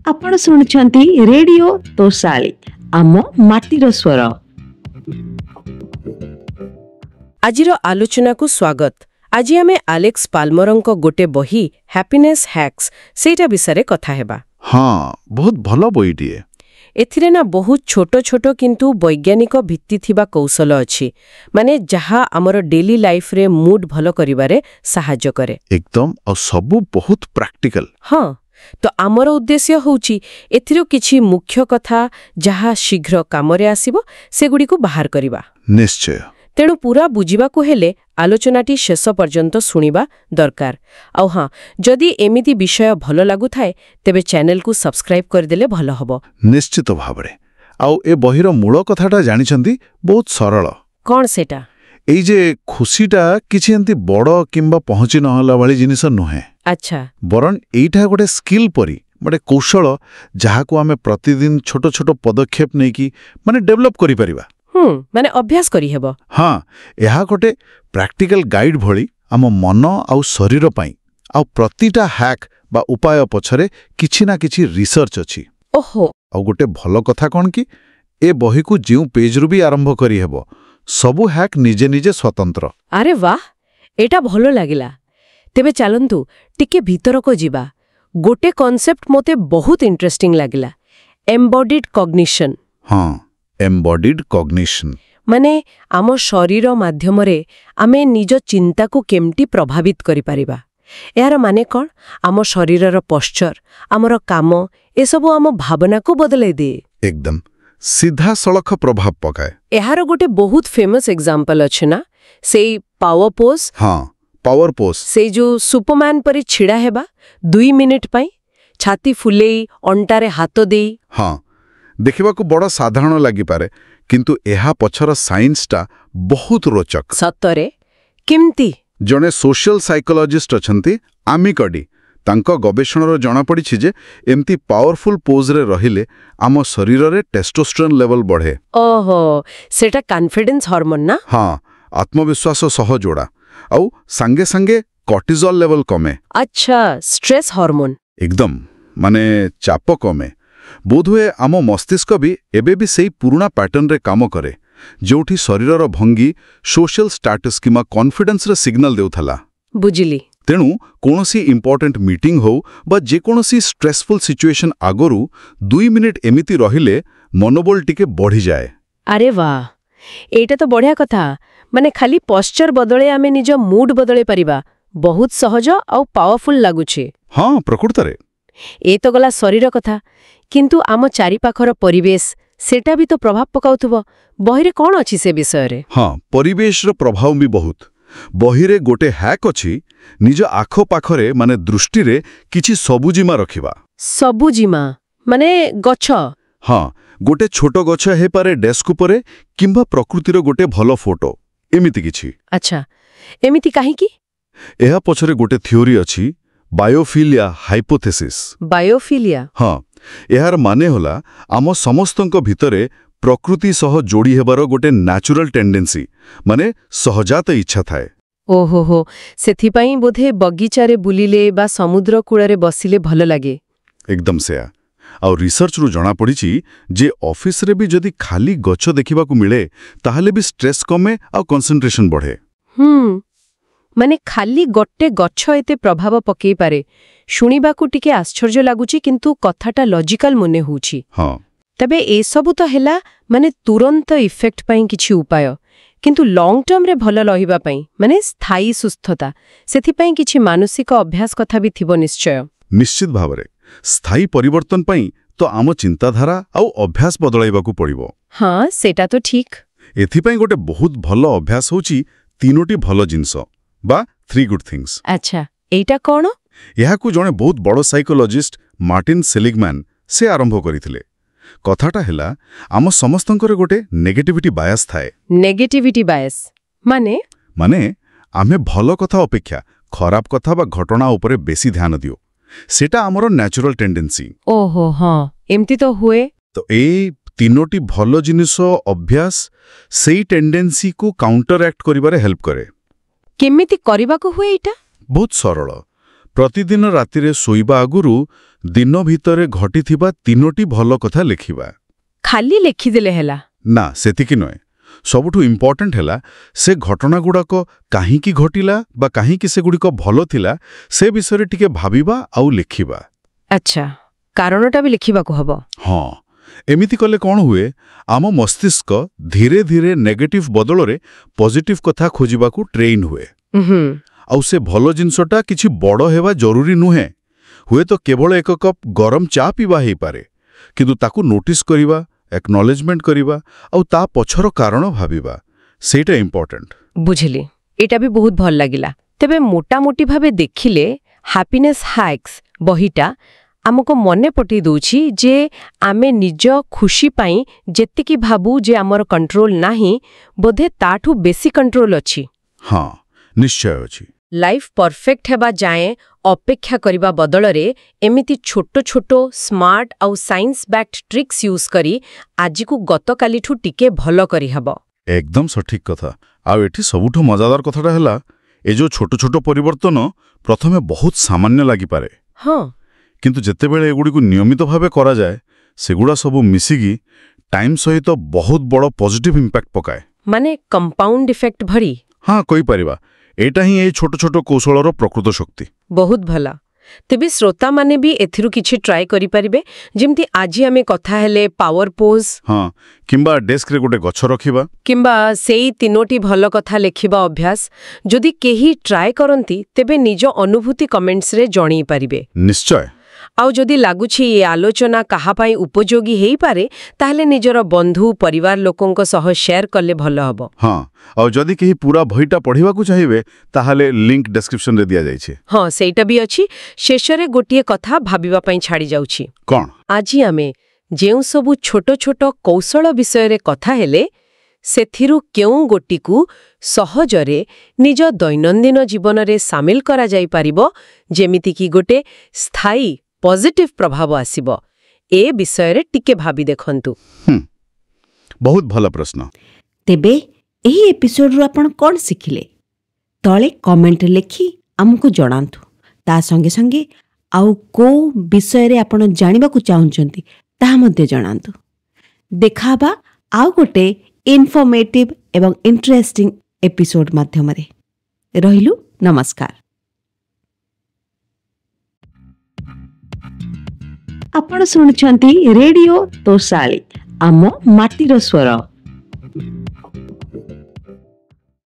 आपण शुणुछंती रेडियो तोसाली आम माटीर स्वर। आजिर आलोचना को स्वागत। आज आमे आलेक्स पाल्मरंको गोटे बही हैप्पीनेस हैक्स सेटा विषय कथा हेबा। हाँ, बहुत भल बहीटिए। एथिरे ना बहुत छोट छोट किंतु वैज्ञानिक भित्ति थिबा कौशल अछि, माने जहा हमर डेली लाइफ रे मूड भलो करिवारे सहाय्य करे। एकदम और सबु बहुत प्रैक्टिकल। हाँ, तो आमर उद्देश्य होउची एथिरो किछि मुख्य कथा जहा शीघ्र कामरे आसीबो सेगुडी को बाहर करिबा। निश्चय। तेणु पूरा बुझिबाकू हेले आलोचनाटी शेष पर्यंत सुनिबा दरकार। आउ हाँ, जदि एमिति विषय भलो लागु थाए तेबे चैनल को सब्सक्राइब करदेले भलो हबो। निश्चित भाबरे। आउ ए बहिर मूल कथाटा जानिछंती बहुत सरल। कोन सेटा? एई जे खुशीटा किछि एंती बड़ किंबा पहुंची नहला वाली जिनिस नुहे। अच्छा। बरन एइठा गोटे स्किल परी गोटे कौशल जहाको आमे प्रतिदिन छोट छोट पदक्षेप नेकी माने डेवलप करि परिबा। माने अभ्यास करी हेबो। हाँ, एहा गोटे प्रैक्टिकल गाइड भली आम मन आउ शरीर पाई आउ प्रतिटा हैक बा उपाय पछरे किछि ना किछि रिसर्च अछि। ओहो। आउ गोटे भलो कथा कोन कि ए बही को जिउ पेज रु भी आरंभ करी हेबो। सबु हैक निजे निजे स्वतंत्र। अरे वाह, एटा भलो लागिला। तेबे चलंतु टिके भीतर को जिबा। गोटे कॉन्सेप्ट मोते बहुत इंटरेस्टिंग लागिला, एम्बॉडीड कॉग्निशन। हाँ, एम्बॉडीड कॉग्निशन माने आम शरीर माध्यमरे आमे निज चिंता को केमटी प्रभावित करि परिबा। यार माने कोन? आम शरीरर पोस्चर, आमर काम ए सबु आम भावना को बदलै दे। एकदम सीधा सड़क प्रभाव पकाए। यार गोटे बहुत फेमस एग्जांपल अछि ना, सेई पावर पोज। हाँ, पावर पोज। से जो सुपरमैन परि छिड़ा हेबा 2 मिनिट पई, छाती फुलेई अंटारे हाथ देई। हाँ, देखिबा को बड़ा साधारण लागि पारे, किंतु एहा पछर साइंसटा बहुत रोचक। सतरे केमती? जने सोशल साइकोलॉजिस्ट अछंती आमिकडी, तांको गवेषणर जणा पड़िछि जे एमती पावरफुल पोज रे रहिले आम शरीर रे टेस्टोस्टेरोन लेवल बढ़े। ओहो, सेटा कॉन्फिडेंस हार्मोन ना? हाँ, आत्मविश्वास सह जोड़ा। आउ संगे संगे कॉर्टिजोल लेवल कमे। अच्छा, स्ट्रेस हार्मोन। एकदम, माने चाप कमे। बोधुए आम मस्तिष्क भी एबे भी सेई पुराना पैटर्न रे काम करे, जोठी शरीरर भंगी सोशल स्टेटस किमा कॉन्फिडेंस रे सिग्नल देउथला। बुझिली। तेणु कोनोसी इंपोर्टेंट मीटिंग हो बा जे कोनोसी स्ट्रेसफुल सिचुएशन आगरु 2 मिनिट एमिति रहिले मनोबल टिके बढ़ी जाए। अरे वाह, एटा तो बढ़िया कथा। माने खाली पोस्चर बदले आमे निज मूड बदले परिबा। बहुत सहज और पावरफुल लागुछे। हाँ, प्रकृतरे। ए तो गला शरीर कथा, किंतु आम चारि पाखर परिवेश सेटा भी तो प्रभाव पकाउथुबो। बहिरे कोन अछि से विषय रे? हाँ, परिवेशर प्रभाव भी बहुत। बहिरे गोटे हैक अछि, निज आखो पाखरे माने दृष्टि रे किछि सबुजिमा रखिबा। सबुजिमा माने गछ? हाँ, गोटे छोटो गछ हे पारे डेस्क उपरे किंबा प्रकृतिर गोटे भलो फोटो एमिति किछि। अच्छा, एमिति काहेकि? एहा पछरे गोटे थ्योरी अछि, बायोफिलिया हाइपोथेसिस। बायोफिलिया? हाँ, एहार माने होला आम समस्तंक भितरे प्रकृति सह जोड़ी हेबार गोटे नेचुरल टेंडेंसी, माने सहजात इच्छा थाए। ओहो हो, सेथिपाई बोधे बगीचारे बुलिले बा समुद्र कूଳରେ बसिले भल लागे। एकदम सेया। आउ रिसर्च रु जणा पड़िछि जे ऑफिस रे भी जदि खाली गछ देखिबा को मिले ताहले भी स्ट्रेस कमे आ कंसंट्रेशन बढ़े। माने खाली गोटे गछ एते प्रभाव पकेई पारे। शुणिबाकू टिके आश्चर्य लागुची, किंतु कथाटा लॉजिकल मने होउची। हाँ, तबे ए सबु तो हेला माने तुरंत इफेक्ट पाई किछि उपाय, किंतु लॉन्ग टर्म रे भल रहिबा पाई माने स्थायी सुस्थता सेथि पाई किछि मानसिक अभ्यास कथा भी थिबो निश्चय। निश्चित भावरे स्थायी परिवर्तन पाई तो आम चिंताधारा आउ अभ्यास बदलाइबाकू पड़िबो। हाँ, सेटा तो ठीक। एथि पाई गोटे बहुत भलो अभ्यास होउची 3टी भलो जिंस बा 3 गुड थिंग्स। अच्छा, एटा कोन? एहाकू जणे बहुत बड़ साइकोलॉजिस्ट मार्टिन सेलिगमैन से आरंभ करिथिले। कथाटा हेला आम समस्तंकर गोटे नेगेटिविटी बायस थाए। नेगेटिविटी बायस माने आमे भलो कथा अपेक्षा खराब कथा बा घटना उपरे बेसी ध्यान दियो। सेटा आमर नेचुरल टेंडेंसी। ओहो, हाँ, एमती तो हुए। तो ए 3टी भलो जिनिस अभ्यास सेई टेंडेंसी को काउंटर एक्ट करिबारे हेल्प करे। केमिति करिबाको हुए एटा? बहुत सरल। ପ୍ରତିଦିନ ରାତିରେ ଶୋଇବା ଆଗରୁ ଦିନ ଭିତରେ ଘଟିଥିବା 3ଟି ଭଲ କଥା ଲେଖିବା। ଖାଲି ଲେଖିଦେଲେ ହେଲା? ନା, ସେତିକି ନୁହେଁ। ସବୁଠୁ ଇମ୍ପର୍ଟାଣ୍ଟ ହେଲା ସେ ଘଟଣାଗୁଡ଼ାକ କାହିଁକି ଘଟିଲା ବା କାହିଁକି ସେଗୁଡ଼ିକ ଭଲ ଥିଲା ସେ ବିଷୟରେ ଟିକେ ଭାବିବା ଆଉ ଲେଖିବା। ଆଚ୍ଛା, କାରଣଟା ବି ଲେଖିବାକୁ ହବ? ହଁ, ଏମିତି କଲେ କ'ଣ ହୁଏ, ଆମ ମସ୍ତିଷ୍କ ଧୀରେ ଧୀରେ ନେଗେଟିଭ ବଦଳରେ ପଜିଟିଭ କଥା ଖୋଜିବାକୁ ଟ୍ରେନ୍ ହୁଏ। ଆଉ ସେ ଭଲ ଜିନିଷଟା କିଛି ବଡ଼ ହେବା ଜରୁରୀ ନୁହେଁ। ହୁଏତ କେବଳ ଏକ କପ୍ ଗରମ ଚା ପିଇବା ହେଇପାରେ, କିନ୍ତୁ ତାକୁ ନୋଟିସ୍ କରିବା, ଏକ୍ନଲେଜମେଣ୍ଟ କରିବା ଆଉ ତା ପଛର କାରଣ ଭାବିବା, ସେଇଟା ଇମ୍ପର୍ଟାଣ୍ଟ। ବୁଝିଲି, ଏଇଟା ବି ବହୁତ ଭଲ ଲାଗିଲା। ତେବେ ମୋଟାମୋଟି ଭାବେ ଦେଖିଲେ ହ୍ୟାପିନେସ୍ ହ୍ୟାକ୍ସ ବହିଟା ଆମକୁ ମନେ ପକେଇ ଦଉଛି ଯେ ଆମେ ନିଜ ଖୁସି ପାଇଁ ଯେତିକି ଭାବୁ ଯେ ଆମର କଣ୍ଟ୍ରୋଲ ନାହିଁ, ବୋଧେ ତାଠୁ ବେଶୀ କଣ୍ଟ୍ରୋଲ ଅଛି। ହଁ, ନିଶ୍ଚୟ ଅଛି। ଲାଇଫ୍ ପରଫେକ୍ଟ ହେବା ଯାଏଁ ଅପେକ୍ଷା କରିବା ବଦଳରେ ଏମିତି ଛୋଟ ଛୋଟ ସ୍ମାର୍ଟ ଆଉ ସାଇନ୍ସ ବ୍ୟାକ୍ଡ ଟ୍ରିକ୍ସ ୟୁଜ୍ କରି ଆଜିକୁ ଗତକାଲିଠୁ ଟିକେ ଭଲ କରିହେବ। ଏକଦମ ସଠିକ୍ କଥା। ଆଉ ଏଠି ସବୁଠୁ ମଜାଦାର କଥାଟା ହେଲା, ଏ ଯୋଉ ଛୋଟ ଛୋଟ ପରିବର୍ତ୍ତନ ପ୍ରଥମେ ବହୁତ ସାମାନ୍ୟ ଲାଗିପାରେ। ହଁ, କିନ୍ତୁ ଯେତେବେଳେ ଏଗୁଡ଼ିକୁ ନିୟମିତ ଭାବେ କରାଯାଏ, ସେଗୁଡ଼ା ସବୁ ମିଶିକି ଟାଇମ୍ ସହିତ ବହୁତ ବଡ଼ ପଜିଟିଭ ଇମ୍ପାକ୍ଟ ପକାଏ। ମାନେ କମ୍ପାଉଣ୍ଡ ଇଫେକ୍ଟ ଭଳି? ହଁ, କହିପାରିବା। ଏଇଟା ହିଁ ଏଇ ଛୋଟ ଛୋଟ କୌଶଳର ପ୍ରକୃତ ଶକ୍ତି। ବହୁତ ଭଲ। ତେବେ ଶ୍ରୋତାମାନେ ବି ଏଥିରୁ କିଛି ଟ୍ରାଏ କରିପାରିବେ। ଯେମିତି ଆଜି ଆମେ କଥା ହେଲେ ପାୱାର ପୋଜ୍, ହଁ, କିମ୍ବା ଡେସ୍କରେ ଗୋଟେ ଗଛ ରଖିବା, କିମ୍ବା ସେଇ 3ଟି ଭଲ କଥା ଲେଖିବା ଅଭ୍ୟାସ। ଯଦି କେହି ଟ୍ରାଏ କରନ୍ତି, ତେବେ ନିଜ ଅନୁଭୂତି କମେଣ୍ଟସରେ ଜଣେଇ ପାରିବେ। ନିଶ୍ଚୟ। ଆଉ ଯଦି ଲାଗୁଛି ଏ ଆଲୋଚନା କାହା ପାଇଁ ଉପଯୋଗୀ ହେଇପାରେ, ତାହେଲେ ନିଜର ବନ୍ଧୁ ପରିବାର ଲୋକଙ୍କ ସହ ସେୟାର କଲେ ଭଲ ହବ। ହଁ, ଆଉ ଯଦି କେହି ପୁରା ବହିଟା ପଢ଼ିବାକୁ ଚାହିଁବେ, ତାହେଲେ ଲିଙ୍କ ଡେସ୍କ୍ରିପ୍ସନରେ ଦିଆଯାଇଛି। ହଁ, ସେଇଟା ବି ଅଛି। ଶେଷରେ ଗୋଟିଏ କଥା ଭାବିବା ପାଇଁ ଛାଡ଼ି ଯାଉଛି। କ'ଣ? ଆଜି ଆମେ ଯେଉଁ ସବୁ ଛୋଟ ଛୋଟ କୌଶଳ ବିଷୟରେ କଥା ହେଲେ, ସେଥିରୁ କେଉଁ ଗୋଟିକୁ ସହଜରେ ନିଜ ଦୈନନ୍ଦିନ ଜୀବନରେ ସାମିଲ କରାଯାଇପାରିବ, ଯେମିତିକି ଗୋଟେ ସ୍ଥାୟୀ ପଜିଟିଭ ପ୍ରଭାବ ଆସିବ, ଏ ବିଷୟରେ ଟିକେ ଭାବି ଦେଖନ୍ତୁ। ବହୁତ ଭଲ ପ୍ରଶ୍ନ। ତେବେ ଏହି ଏପିସୋଡରୁ ଆପଣ କ'ଣ ଶିଖିଲେ? ତଳେ କମେଣ୍ଟ ଲେଖି ଆମକୁ ଜଣାନ୍ତୁ। ତା ସଙ୍ଗେ ସଙ୍ଗେ ଆଉ କୋଉ ବିଷୟରେ ଆପଣ ଜାଣିବାକୁ ଚାହୁଁଛନ୍ତି ତାହା ମଧ୍ୟ ଜଣାନ୍ତୁ। ଦେଖାହେବା ଆଉ ଗୋଟେ ଇନଫର୍ମେଟିଭ ଏବଂ ଇଣ୍ଟରେଷ୍ଟିଂ ଏପିସୋଡ ମାଧ୍ୟମରେ। ରହିଲୁ, ନମସ୍କାର। ଆପଣ ଶୁଣୁଛନ୍ତି ରେଡିଓ ତୋଷାଳୀ, ଆମ ମାଟିର ସ୍ୱର।